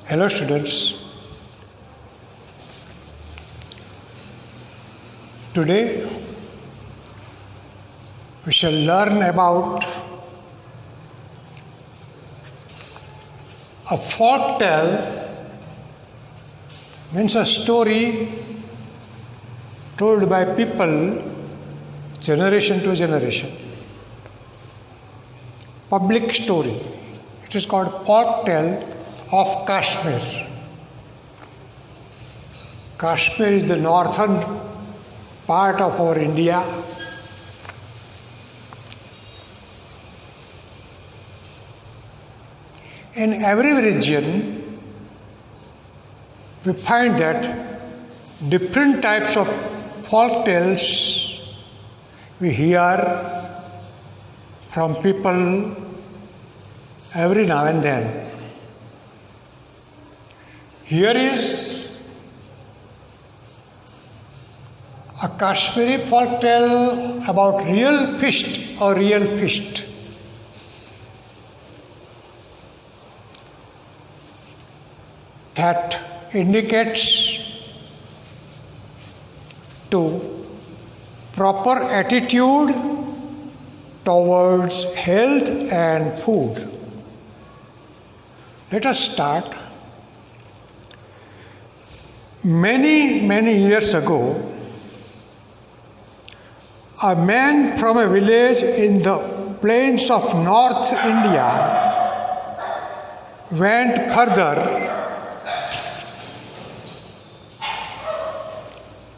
Hello students. Today we shall learn about a folk tale, means a story told by people generation to generation. Public story. It is called folk tale of Kashmir. Kashmir is the northern part of our India. In every region, we find that different types of folk tales we hear from people every now and then. Here is a Kashmiri folk tale about real feast or real feast. That indicates to proper attitude towards health and food. Let us start. Many years ago, a man from a village in the plains of North India went further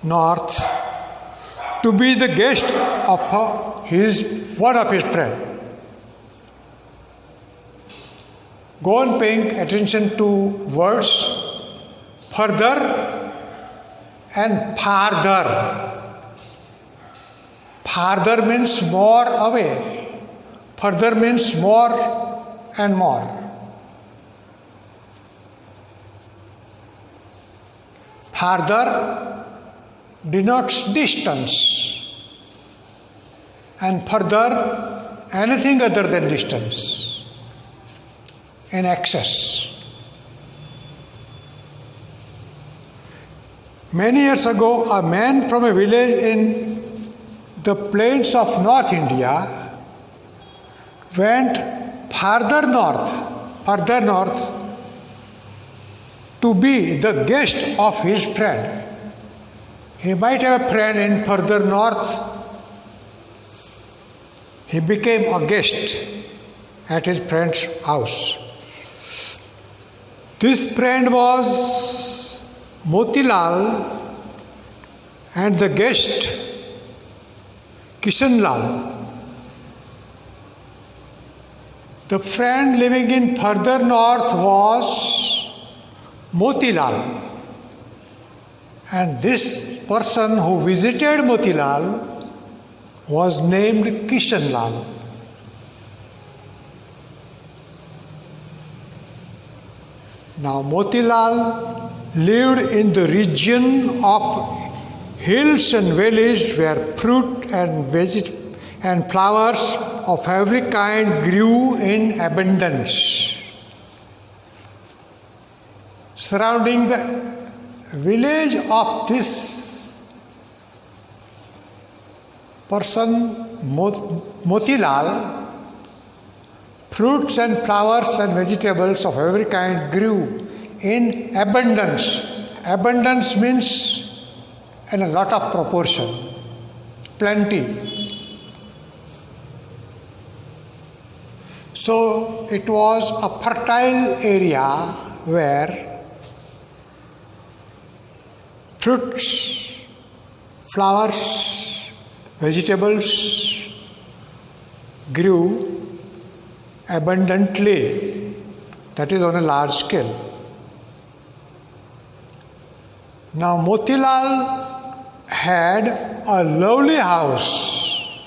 north to be the guest of one of his friends. Go on paying attention to words further and farther. Farther means more away. Further means more and more. Farther denotes distance, and further anything other than distance, in excess. Many years ago, a man from a village in the plains of North India went further north to be the guest of his friend. He might have a friend in further north. He became a guest at his friend's house. This friend was Motilal and the guest Kishanlal. The friend living in further north was Motilal, and this person who visited Motilal was named Kishanlal. Now Motilal lived in the region of hills and valleys where fruit and flowers of every kind grew in abundance. Surrounding the village of this person, Motilal, fruits and flowers and vegetables of every kind grew in abundance. Abundance means in a lot of proportion, plenty. So it was a fertile area where fruits, flowers, vegetables grew abundantly, that is on a large scale. Now Motilal had a lovely house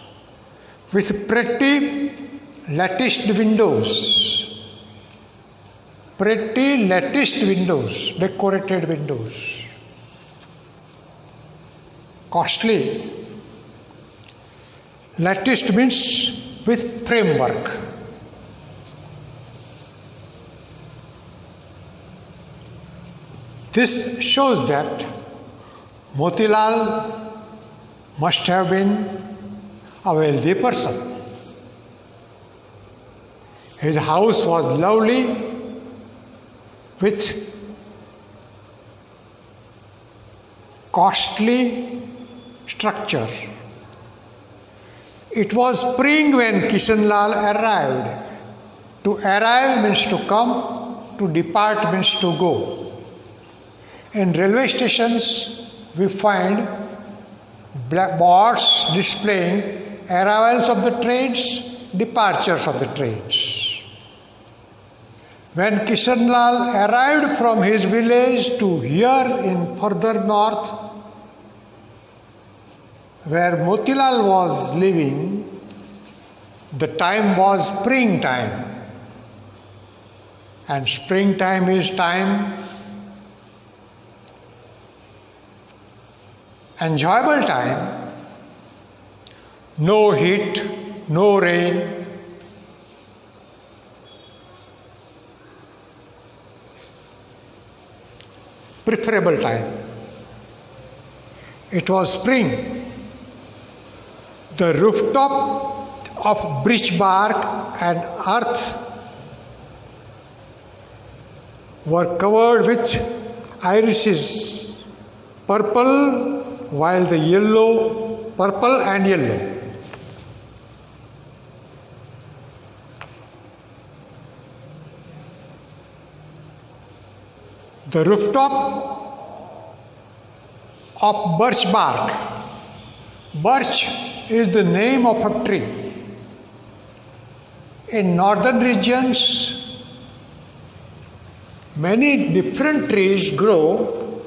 with pretty latticed windows, decorated windows, costly. Latticed means with framework. This shows that Motilal must have been a wealthy person. His house was lovely with costly structure. It was spring when Kishanlal arrived. To arrive means to come, to depart means to go. In railway stations, we find boards displaying arrivals of the trains, departures of the trains. When Kishanlal arrived from his village to here in further north, where Motilal was living, the time was springtime. And springtime is time, enjoyable time, no heat, no rain, preferable time. It was spring. The rooftop of birch bark and earth were covered with irises, purple while the purple and yellow. The rooftop of birch bark. Birch is the name of a tree. In northern regions, many different trees grow.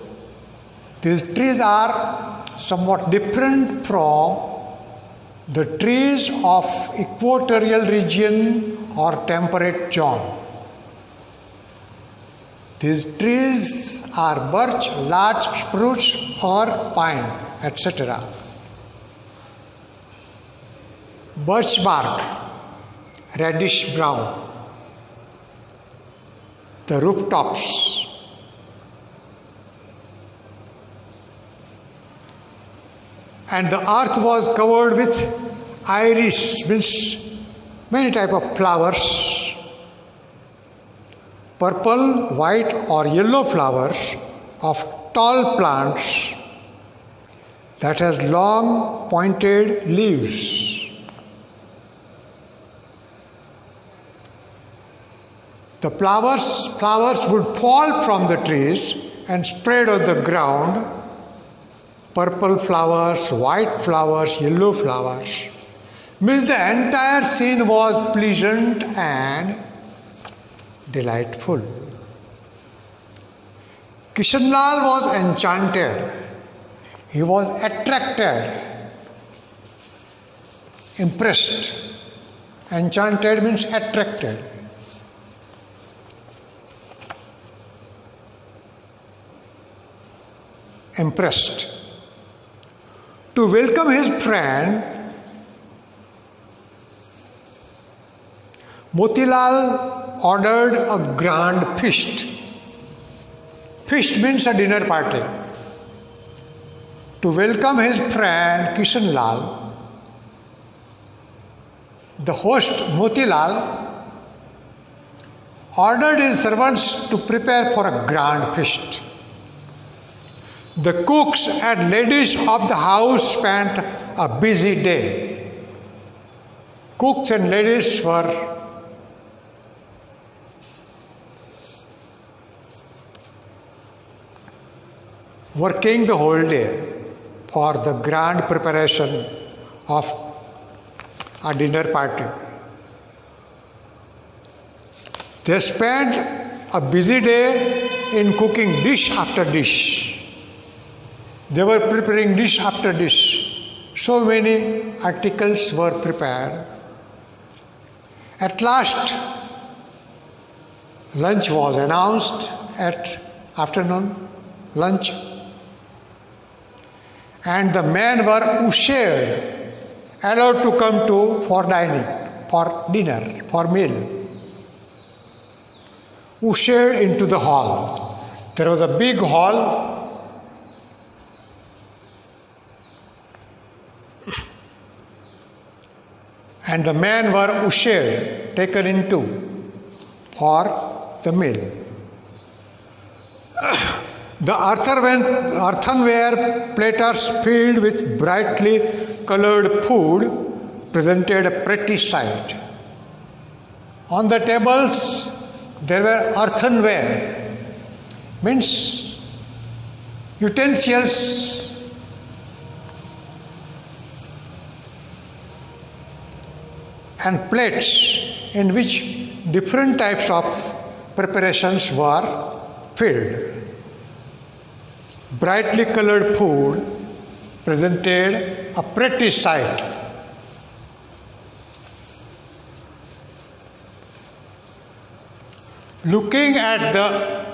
These trees are somewhat different from the trees of equatorial region or temperate zone. These trees are birch, larch, spruce, fir, pine, etc. Birch bark, reddish brown. The rooftops. And the earth was covered with iris, means many type of flowers. Purple, white or yellow flowers of tall plants that has long pointed leaves. The flowers would fall from the trees and spread on the ground. Purple flowers, white flowers, yellow flowers. Means the entire scene was pleasant and delightful. Kishanlal was enchanted. He was attracted, impressed. Enchanted means attracted. Impressed. To welcome his friend, Motilal ordered a grand feast. Feast means a dinner party. To welcome his friend Kishanlal, the host Motilal ordered his servants to prepare for a grand feast. The cooks and ladies of the house spent a busy day. Cooks and ladies were working the whole day for the grand preparation of a dinner party. They spent a busy day in cooking dish after dish. They were preparing dish after dish. So many articles were prepared. At last, lunch was announced at afternoon lunch. And the men were ushered, allowed to come for dining, for dinner, for meal. Ushered into the hall. There was a big hall. And the men were ushered, taken into for the meal. The earthenware platters filled with brightly colored food presented a pretty sight. On the tables there were earthenware, means utensils and plates in which different types of preparations were filled. Brightly colored food presented a pretty sight. Looking at the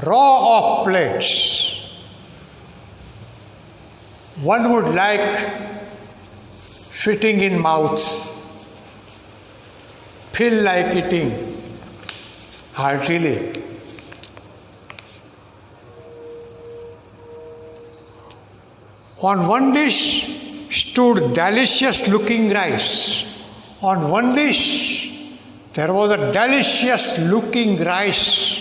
row of plates, one would like sweeting in mouth, feel like eating heartily. On one dish stood delicious looking rice. On one dish there was a delicious looking rice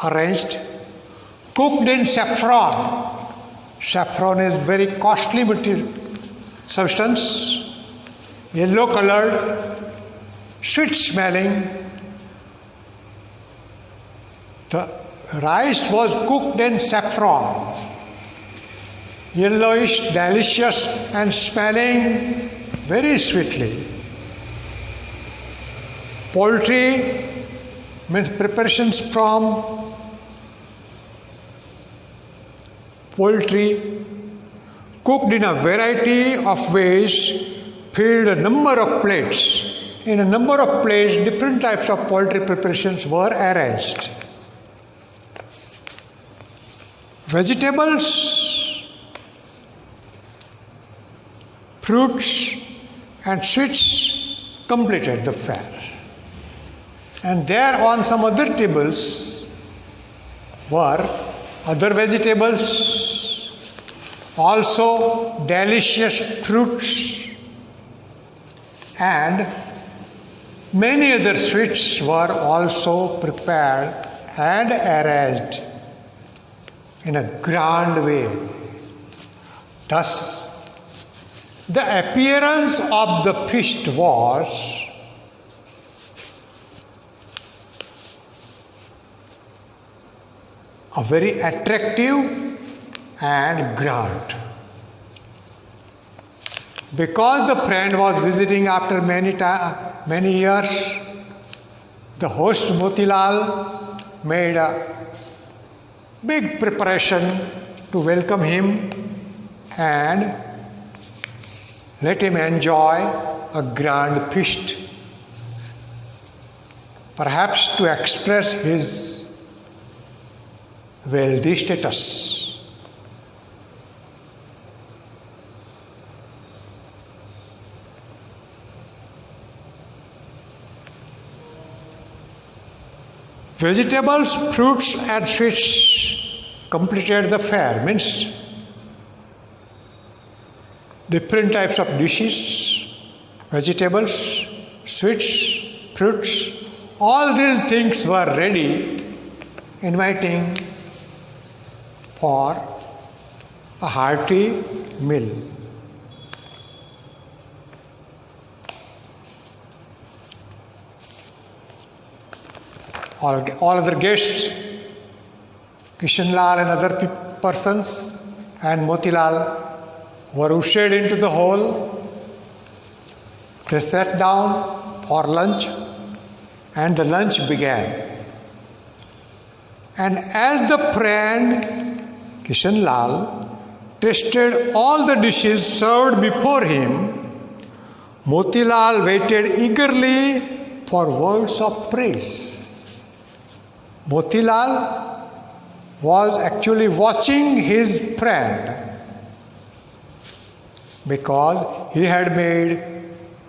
arranged, cooked in saffron. Saffron is very costly material, substance, yellow colored, sweet smelling. The rice was cooked in saffron, yellowish, delicious, and smelling very sweetly. Poultry means preparations from poultry, cooked in a variety of ways, filled a number of plates. In a number of plates, different types of poultry preparations were arranged. Vegetables, fruits, and sweets completed the fare. And there on some other tables were other vegetables, also delicious fruits, and many other sweets were also prepared and arranged in a grand way. Thus, the appearance of the feast was a very attractive and grand. Because the friend was visiting after many years, the host Motilal made a big preparation to welcome him and let him enjoy a grand feast, perhaps to express his wealthy status. Vegetables, fruits, and sweets completed the fare, means different types of dishes, vegetables, sweets, fruits, all these things were ready, inviting for a hearty meal. All other guests, Kishanlal and other persons, and Motilal were ushered into the hall. They sat down for lunch, and the lunch began. And as the friend Kishanlal tasted all the dishes served before him, Motilal waited eagerly for words of praise. Motilal was actually watching his friend because he had made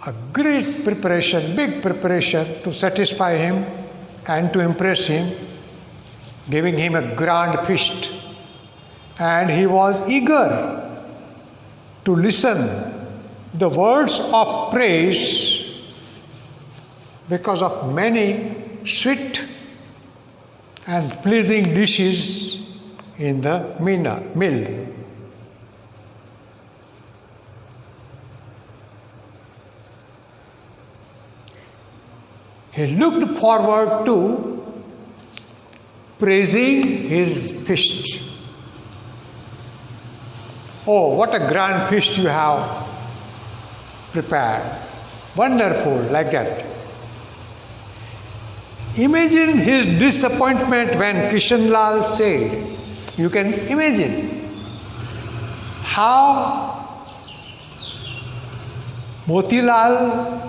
a great preparation, big preparation to satisfy him and to impress him, giving him a grand feast. And he was eager to listen the words of praise because of many sweet and pleasing dishes in the meal. He looked forward to praising his feast. Oh, what a grand feast you have prepared. Wonderful, like that. Imagine his disappointment when Kishanlal said, you can imagine how Motilal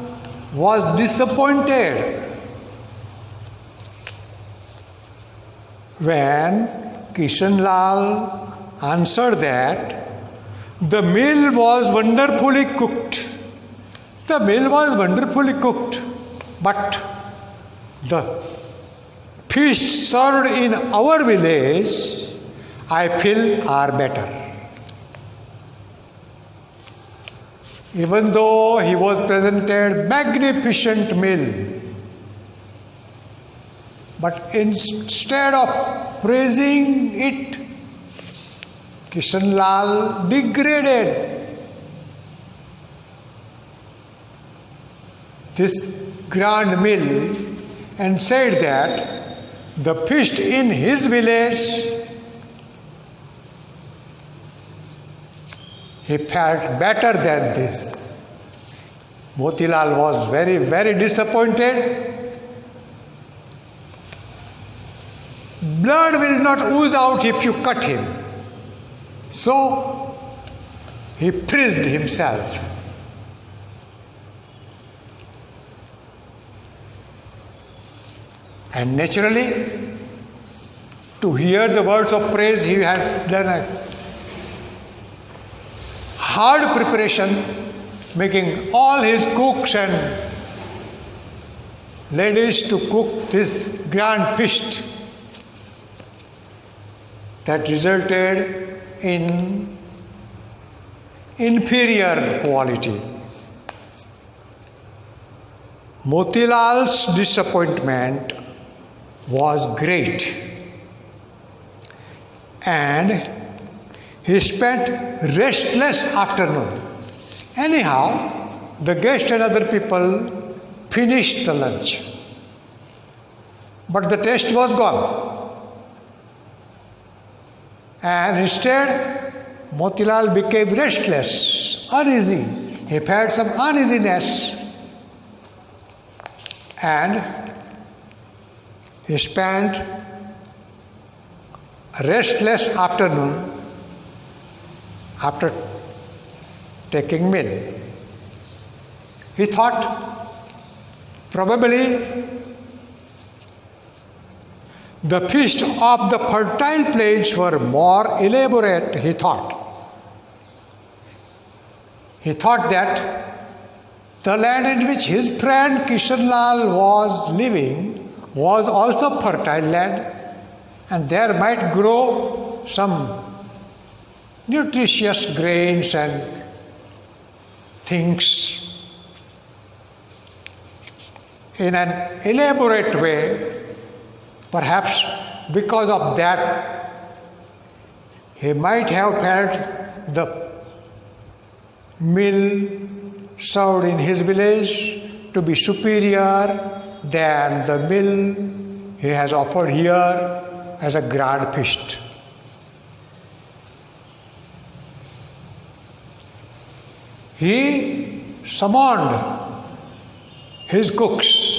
was disappointed when Kishanlal answered that the meal was wonderfully cooked. The meal was wonderfully cooked, but the feast served in our village, I feel, are better. Even though he was presented magnificent meal, but instead of praising it, Kishanlal degraded this grand meal and said that the feast in his village, he felt better than this. Motilal was very, very disappointed. Blood will not ooze out if you cut him. So he praised himself. And naturally, to hear the words of praise, he had done a hard preparation, making all his cooks and ladies to cook this grand feast that resulted in inferior quality. Motilal's disappointment was great, and he spent restless afternoon. Anyhow, the guest and other people finished the lunch, but the taste was gone, and instead Motilal became restless, uneasy. He felt some uneasiness, and he spent a restless afternoon after taking meal. He thought probably the feast of the fertile plains were more elaborate, he thought. He thought that the land in which his friend Kishanlal was living was also fertile land, and there might grow some nutritious grains and things in an elaborate way. Perhaps because of that, he might have felt the meal served in his village to be superior than the meal he has offered here as a grand feast. He summoned his cooks.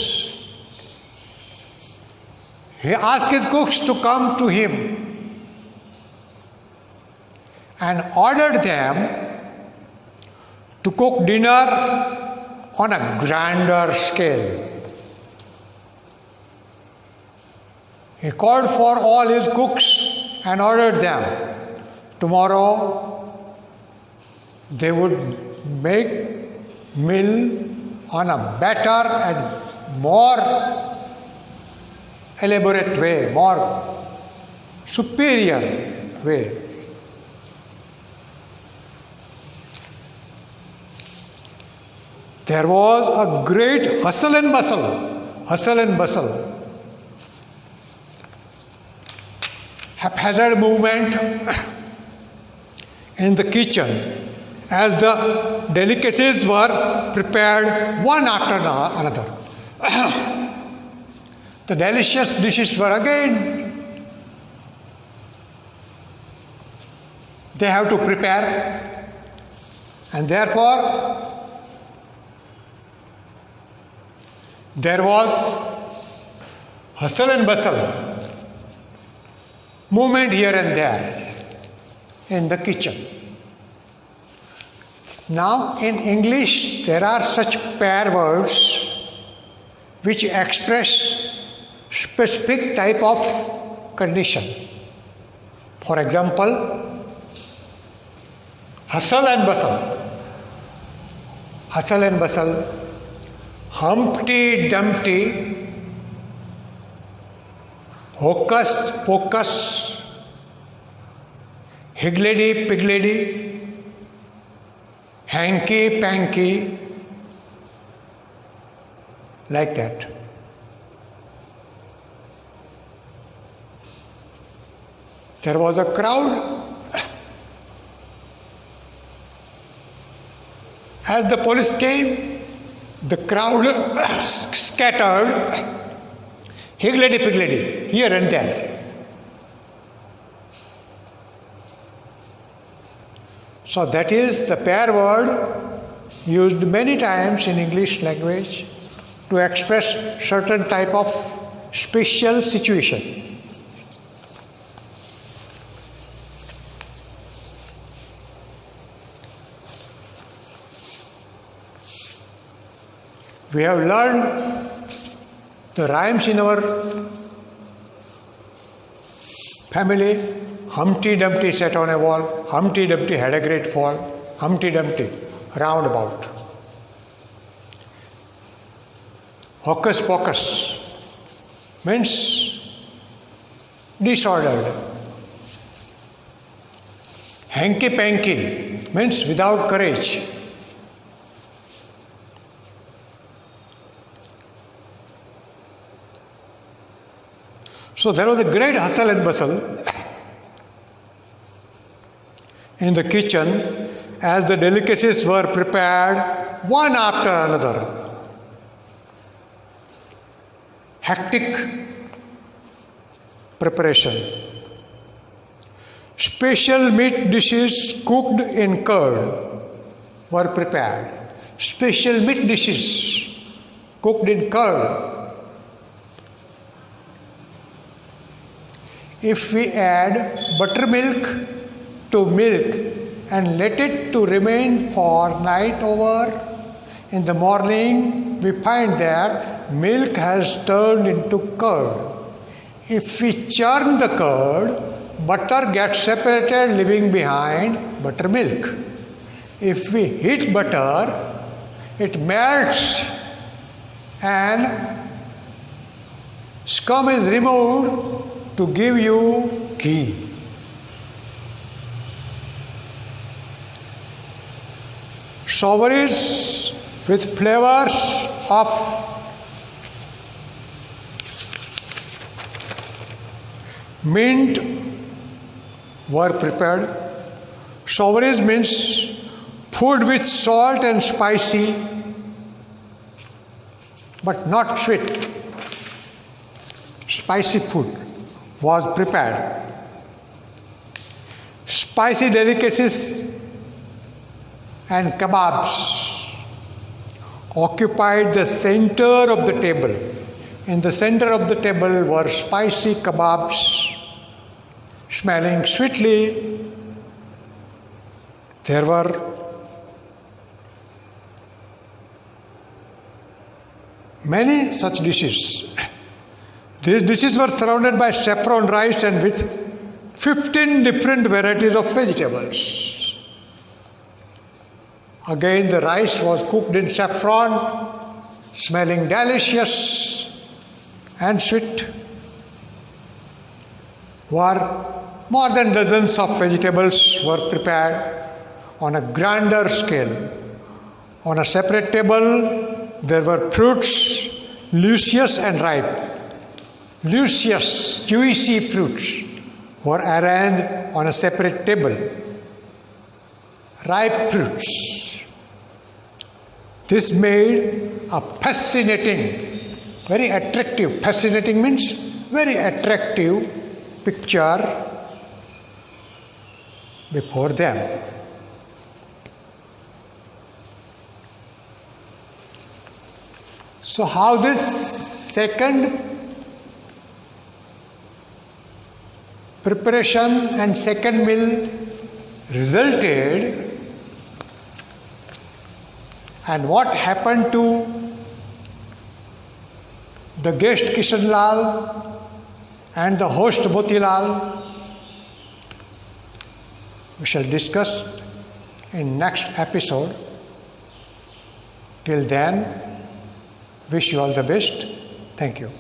He asked his cooks to come to him and ordered them to cook dinner on a grander scale. He called for all his cooks and ordered them. Tomorrow they would make meal on a better and more elaborate way, more superior way. There was a great hustle and bustle, haphazard movement in the kitchen as the delicacies were prepared one after another. The delicious dishes were again, they have to prepare, and therefore there was hustle and bustle, movement here and there in the kitchen. Now in English there are such pair words which express specific type of condition. For example, hustle and bustle. Hustle and bustle. Humpty Dumpty, hocus pocus, higgledy piggledy, hanky panky, like that. There was a crowd. As the police came, the crowd scattered, higgledy piggledy, here and there. So that is the pair word used many times in English language to express certain type of special situation. We have learned the rhymes in our family. Humpty Dumpty sat on a wall, Humpty Dumpty had a great fall, Humpty Dumpty roundabout. Hocus pocus means disordered. Hanky panky means without courage. So there was a great hustle and bustle in the kitchen as the delicacies were prepared one after another. Hectic preparation. Special meat dishes cooked in curd were prepared. Special meat dishes cooked in curd. If we add buttermilk to milk and let it to remain for night over, in the morning we find that milk has turned into curd. If we churn the curd, butter gets separated, leaving behind buttermilk. If we heat butter, it melts and scum is removed to give you ghee. Savories with flavors of mint were prepared. Savories means food with salt and spicy, but not sweet. Spicy food was prepared. Spicy delicacies and kebabs occupied the center of the table. In the center of the table were spicy kebabs smelling sweetly. There were many such dishes. These dishes were surrounded by saffron rice and with 15 different varieties of vegetables. Again, the rice was cooked in saffron smelling delicious and sweet, where more than dozens of vegetables were prepared on a grander scale. On a separate table, there were fruits, luscious and ripe. Luscious, juicy fruits were arranged on a separate table. Ripe fruits. This made a fascinating, very attractive, fascinating means very attractive picture before them. So how this second preparation and second meal resulted, and what happened to the guest Kishan Lal and the host Motilal, we shall discuss in next episode. Till then, wish you all the best. Thank you.